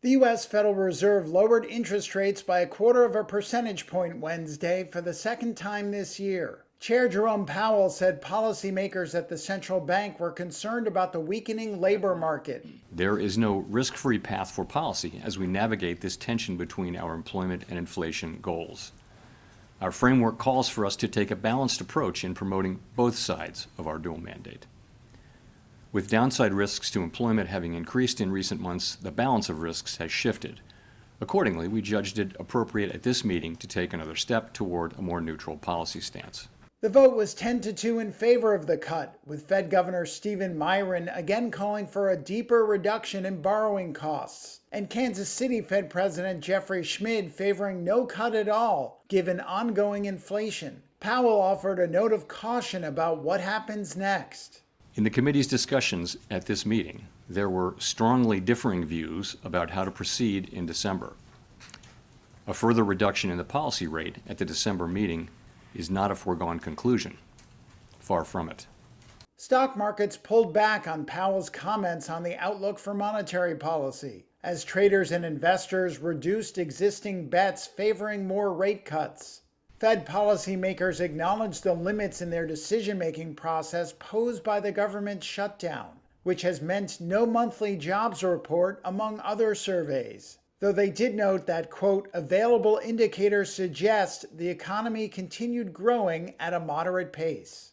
The U.S. Federal Reserve lowered interest rates by 1/4 percentage point Wednesday for the second time this year. Chair Jerome Powell said policymakers at the central bank were concerned about the weakening labor market. There is no risk-free path for policy as we navigate this tension between our employment and inflation goals. Our framework calls for us to take a balanced approach in promoting both sides of our dual mandate. With downside risks to employment having increased in recent months, the balance of risks has shifted. Accordingly, we judged it appropriate at this meeting to take another step toward a more neutral policy stance. The vote was 10-2 in favor of the cut, with Fed Governor Stephen Miron again calling for a deeper reduction in borrowing costs, and Kansas City Fed President Jeffrey Schmid favoring no cut at all, given ongoing inflation. Powell offered a note of caution about what happens next. In the committee's discussions at this meeting, there were strongly differing views about how to proceed in December. A further reduction in the policy rate at the December meeting is not a foregone conclusion. Far from it. Stock markets pulled back on Powell's comments on the outlook for monetary policy, as traders and investors reduced existing bets favoring more rate cuts. Fed policymakers acknowledged the limits in their decision-making process posed by the government shutdown, which has meant no monthly jobs report among other surveys. Though they did note that, quote, available indicators suggest the economy continued growing at a moderate pace.